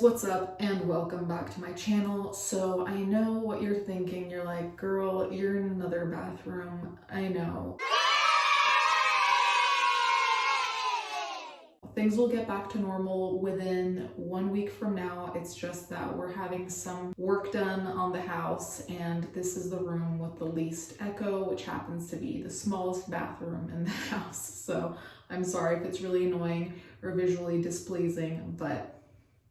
what's up and welcome back to my channel. So I know what you're thinking. You're like, girl, you're in another bathroom. I know. Things will get back to normal within 1 week from now. It's just that we're having some work done on the house, and this is the room with the least echo, which happens to be the smallest bathroom in the house. So I'm sorry if it's really annoying or visually displeasing, but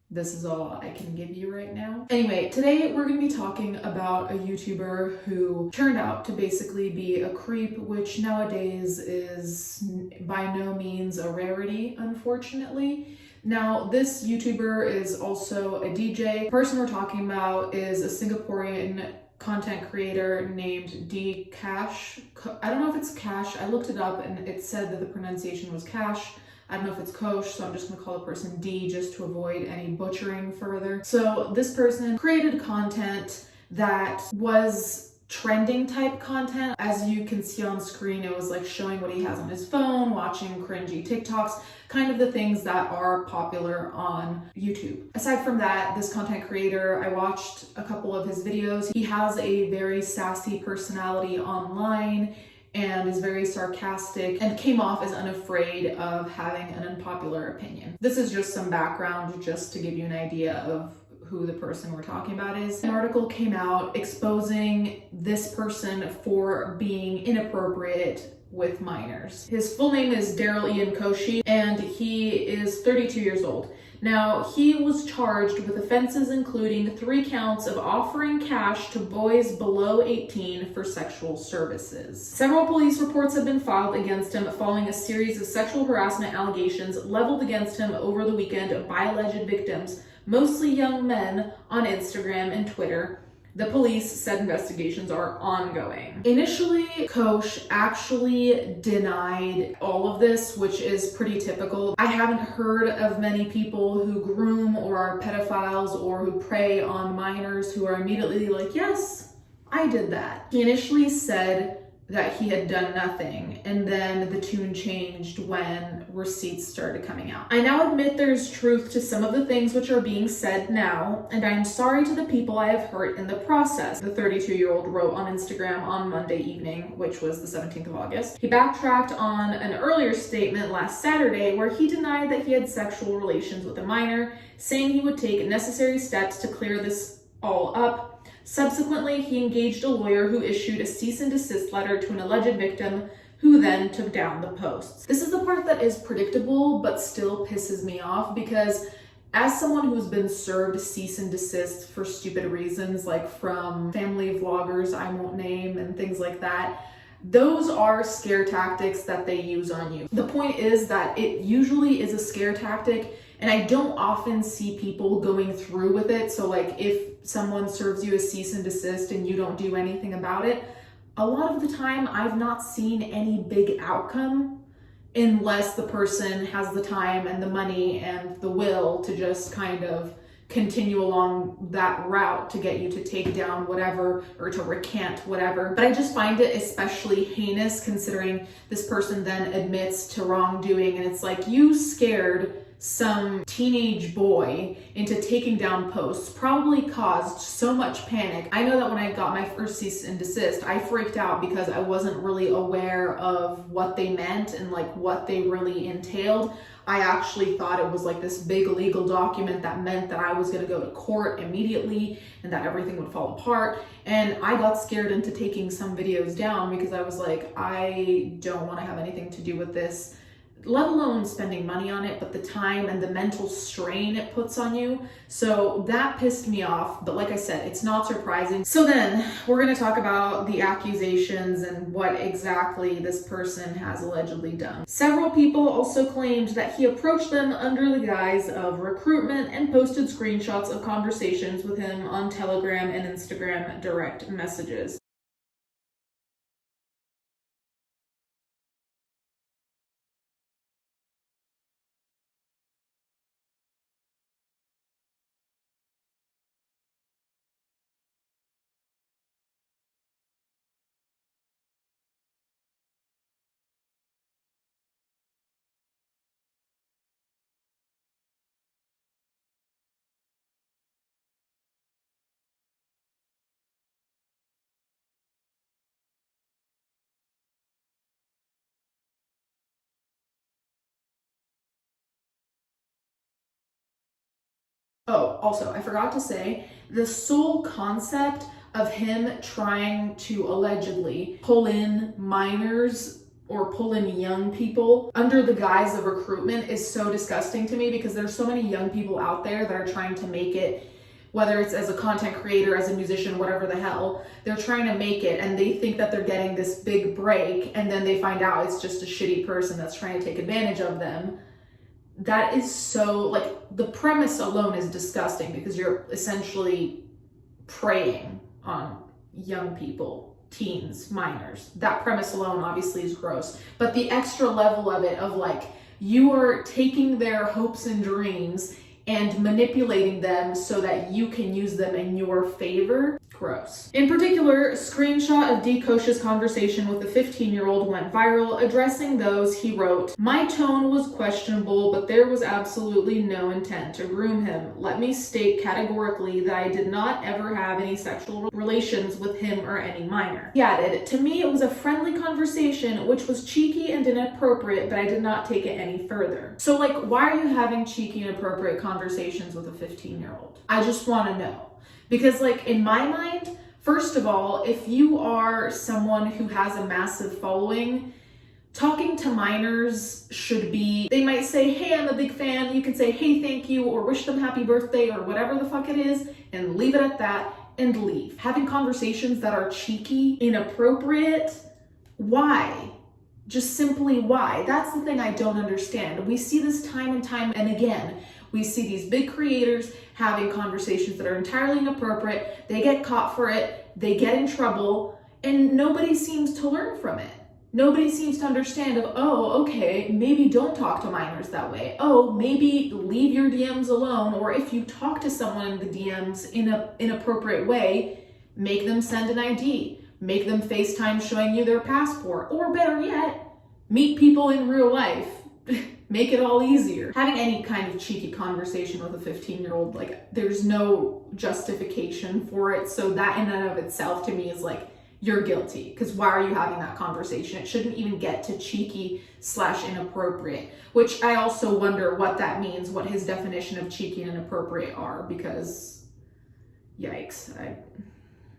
this is all I can give you right now. Anyway, today we're going to be talking about a YouTuber who turned out to basically be a creep, which nowadays is by no means a rarity, unfortunately. Now, this YouTuber is also a DJ. The person we're talking about is a Singaporean content creator named Dee Kosh. I don't know if it's Cash. I looked it up and it said that the pronunciation was Cash. I don't know if it's Kosh, so I'm just gonna call the person D just to avoid any butchering further. So this person created content that was trending type content. As you can see on screen, it was like showing what he has on his phone, watching cringy TikToks, kind of the things that are popular on YouTube. Aside from that, this content creator, I watched a couple of his videos. He has a very sassy personality online and is very sarcastic and came off as unafraid of having an unpopular opinion. This is just some background just to give you an idea of who the person we're talking about is. An article came out exposing this person for being inappropriate with minors. His full name is Daryl Ian Koshi, and he is 32 years old. Now, he was charged with offenses including 3 counts of offering cash to boys below 18 for sexual services. Several police reports have been filed against him following a series of sexual harassment allegations leveled against him over the weekend by alleged victims, mostly young men, on Instagram and Twitter. The police said investigations are ongoing. Initially, Kosh actually denied all of this, which is pretty typical. I haven't heard of many people who groom or are pedophiles or who prey on minors who are immediately like, yes, I did that. He initially said that he had done nothing, and then the tune changed when receipts started coming out. I now admit there's truth to some of the things which are being said now, and I am sorry to the people I have hurt in the process, the 32-year-old wrote on Instagram on Monday evening, which was the 17th of August. He backtracked on an earlier statement last Saturday where he denied that he had sexual relations with a minor, saying he would take necessary steps to clear this all up. Subsequently, he engaged a lawyer who issued a cease and desist letter to an alleged victim, who then took down the posts. This is the part that is predictable, but still pisses me off, because as someone who's been served cease and desist for stupid reasons, like from family vloggers I won't name and things like that, those are scare tactics that they use on you. The point is that it usually is a scare tactic, and I don't often see people going through with it. So like if someone serves you a cease and desist and you don't do anything about it, a lot of the time I've not seen any big outcome unless the person has the time and the money and the will to just kind of continue along that route to get you to take down whatever or to recant whatever. But I just find it especially heinous considering this person then admits to wrongdoing, and it's like, you scared some teenage boy into taking down posts, probably caused so much panic. I know that when I got my first cease and desist, I freaked out because I wasn't really aware of what they meant and like what they really entailed. I actually thought it was like this big legal document that meant that I was going to go to court immediately and that everything would fall apart. And I got scared into taking some videos down because I was like, I don't want to have anything to do with this, let alone spending money on it, but the time and the mental strain it puts on you. So that pissed me off. But like I said, it's not surprising. So then we're going to talk about the accusations and what exactly this person has allegedly done. Several people also claimed that he approached them under the guise of recruitment and posted screenshots of conversations with him on Telegram and Instagram direct messages. Oh, also, I forgot to say, the sole concept of him trying to allegedly pull in minors or pull in young people under the guise of recruitment is so disgusting to me, because there's so many young people out there that are trying to make it, whether it's as a content creator, as a musician, whatever the hell, they're trying to make it and they think that they're getting this big break, and then they find out it's just a shitty person that's trying to take advantage of them. That is so, like, the premise alone is disgusting, because you're essentially preying on young people, teens, minors. That premise alone obviously is gross, but the extra level of it, of like, you are taking their hopes and dreams and manipulating them so that you can use them in your favor. Gross. In particular, a screenshot of Dee Kosh's conversation with the 15-year-old went viral. Addressing those, he wrote, "My tone was questionable, but there was absolutely no intent to groom him. Let me state categorically that I did not ever have any sexual relations with him or any minor." He added, "To me, it was a friendly conversation, which was cheeky and inappropriate, but I did not take it any further." So, like, why are you having cheeky and inappropriate conversations with a 15-year-old? I just want to know. Because, like, in my mind, first of all, if you are someone who has a massive following, talking to minors should be, they might say, "Hey, I'm a big fan." You can say, "Hey, thank you," or wish them happy birthday, or whatever the fuck it is, and leave it at that and leave. Having conversations that are cheeky, inappropriate, why? Just simply why? That's the thing I don't understand. We see this time and time and again. We see these big creators having conversations that are entirely inappropriate. They get caught for it, they get in trouble, and nobody seems to learn from it. Nobody seems to understand of, oh, okay, maybe don't talk to minors that way. Oh, maybe leave your DMs alone, or if you talk to someone in the DMs in an inappropriate way, make them send an ID. Make them FaceTime showing you their passport, or better yet, meet people in real life. Make it all easier. Having any kind of cheeky conversation with a 15-year-old, like, there's no justification for it. So that in and of itself to me is like, you're guilty, because why are you having that conversation? It shouldn't even get to cheeky / inappropriate, which I also wonder what that means, what his definition of cheeky and inappropriate are, because yikes,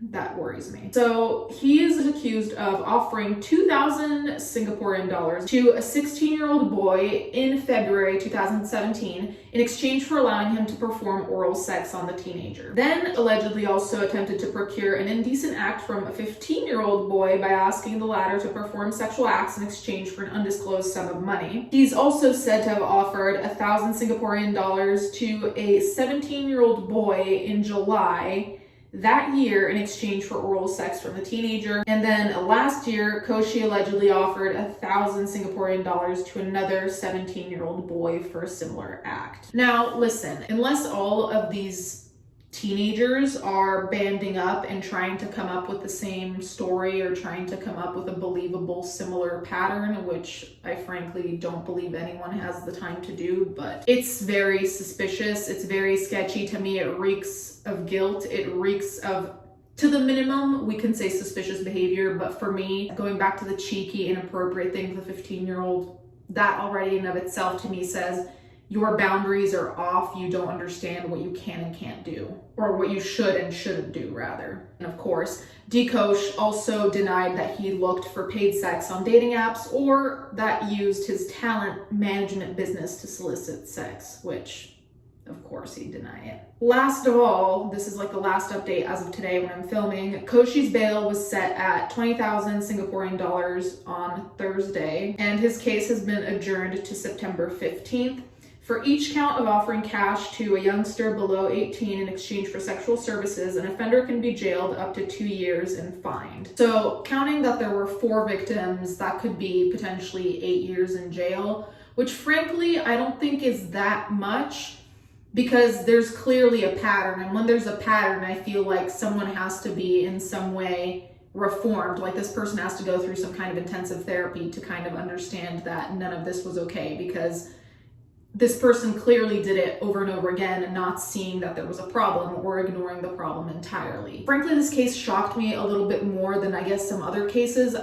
that worries me. So he is accused of offering 2,000 Singaporean dollars to a 16-year-old boy in February 2017 in exchange for allowing him to perform oral sex on the teenager. Then allegedly also attempted to procure an indecent act from a 15-year-old boy by asking the latter to perform sexual acts in exchange for an undisclosed sum of money. He's also said to have offered 1,000 Singaporean dollars to a 17-year-old boy in July that year in exchange for oral sex from the teenager. And then last year, Koshi allegedly offered 1,000 Singaporean dollars to another 17-year-old boy for a similar act. Now, listen, unless all of these teenagers are banding up and trying to come up with the same story or trying to come up with a believable similar pattern, which I frankly don't believe anyone has the time to do, but it's very suspicious. It's very sketchy to me. It reeks of guilt. It reeks of, to the minimum, we can say suspicious behavior, but for me, going back to the cheeky, inappropriate thing with a 15-year-old, that already in and of itself to me says your boundaries are off. You don't understand what you can and can't do, or what you should and shouldn't do, rather. And of course, Dee Kosh also denied that he looked for paid sex on dating apps or that used his talent management business to solicit sex, which of course he'd deny it. Last of all, this is like the last update as of today when I'm filming, Koshi's bail was set at 20,000 Singaporean dollars on Thursday, and his case has been adjourned to September 15th. For each count of offering cash to a youngster below 18 in exchange for sexual services, an offender can be jailed up to 2 years and fined. So counting that there were 4 victims, that could be potentially 8 years in jail, which frankly, I don't think is that much, because there's clearly a pattern. And when there's a pattern, I feel like someone has to be in some way reformed. Like this person has to go through some kind of intensive therapy to kind of understand that none of this was okay, because this person clearly did it over and over again and not seeing that there was a problem or ignoring the problem entirely. Frankly, this case shocked me a little bit more than I guess some other cases.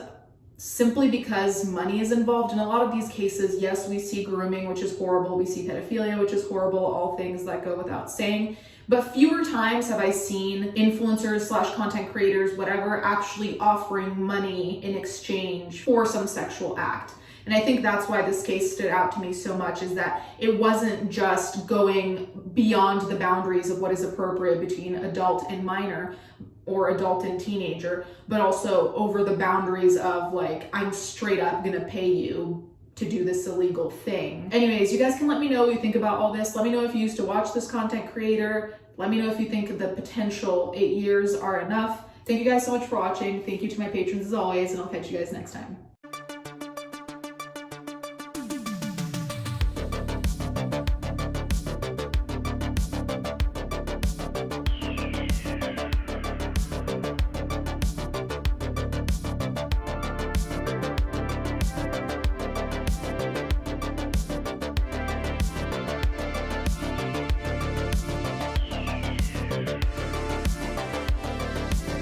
simply because money is involved. In a lot of these cases, yes, we see grooming, which is horrible. We see pedophilia, which is horrible, all things that go without saying. But fewer times have I seen influencers / content creators, whatever, actually offering money in exchange for some sexual act. And I think that's why this case stood out to me so much, is that it wasn't just going beyond the boundaries of what is appropriate between adult and minor, or adult and teenager, but also over the boundaries of like, I'm straight up gonna pay you to do this illegal thing. Anyways, you guys can let me know what you think about all this. Let me know if you used to watch this content creator. Let me know if you think the potential 8 years are enough. Thank you guys so much for watching. Thank you to my patrons as always, and I'll catch you guys next time.